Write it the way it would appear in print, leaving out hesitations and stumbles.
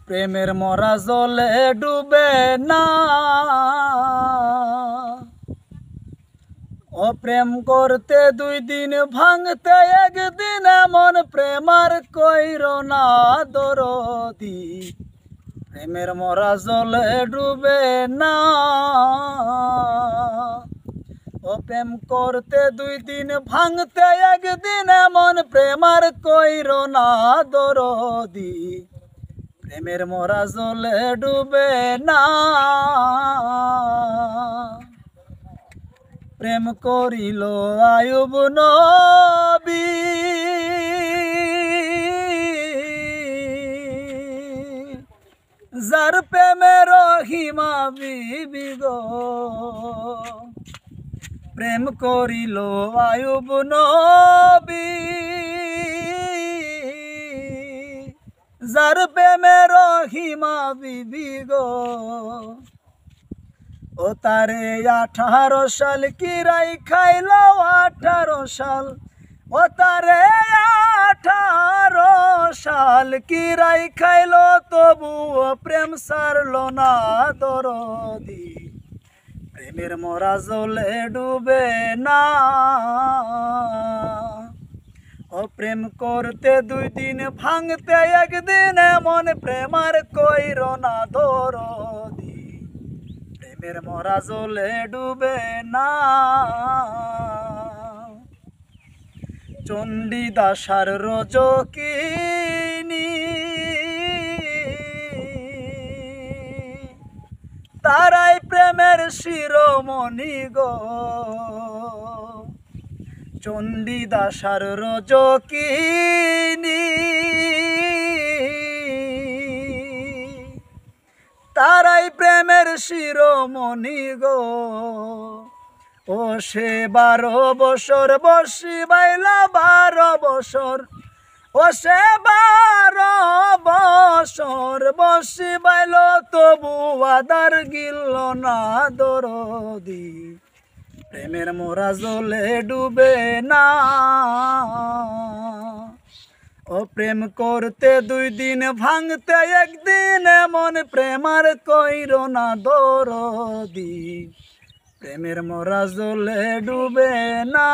প্রেমের মরা জলে ডুবে না। ও প্রেম করতে 2 দিন ভাঙতে একদিন এমন প্রেম আর কইর না দরদি। প্রেমের মরা জলে ডুবে না। ও প্রেম করতে 2 দিন ভাঙতে একদিন এমন প্রেম আর কইর না দরদি। প্রেমের মরা জলে ডুবে না। প্রেম করিল আয়ুব নবী, যার প্রেমের রহিমা বিবি গো। প্রেম করিল আয়ুব নবী, যার প্রেমের রহিমা বিবি গো। ও তারে 18 সাল কিরাই খাইল 18 সাল। ও তারে 18 সাল কিরাই খাইল তবুও প্রেম সারল না দরদি। প্রেমের মরা জলে ডুবে না। ও প্রেম করতে 2 দিন ভাঙতে একদিন এমন প্রেম আর কইর না দরদি। প্রেমের মরা জলে ডুবে না। চণ্ডীদাসার রজকিনী, তারাই প্রেমের শিরোমণি গো। চণ্ডীদাসার রজকিনী, তারাই প্রেমের শিরোমণি গো। ও সে 12 বছর বসি বাইলা 12 বছর। ও সে 12 বছর বসি বাইল তবু আদার গিল না দরদি। প্রেমের মরা জলে ডুবে না। ও প্রেম করতে 2 দিন ভাঙতে একদিন এমন প্রেম আর কইর না দরদি। প্রেমের মরা জলে ডুবে না।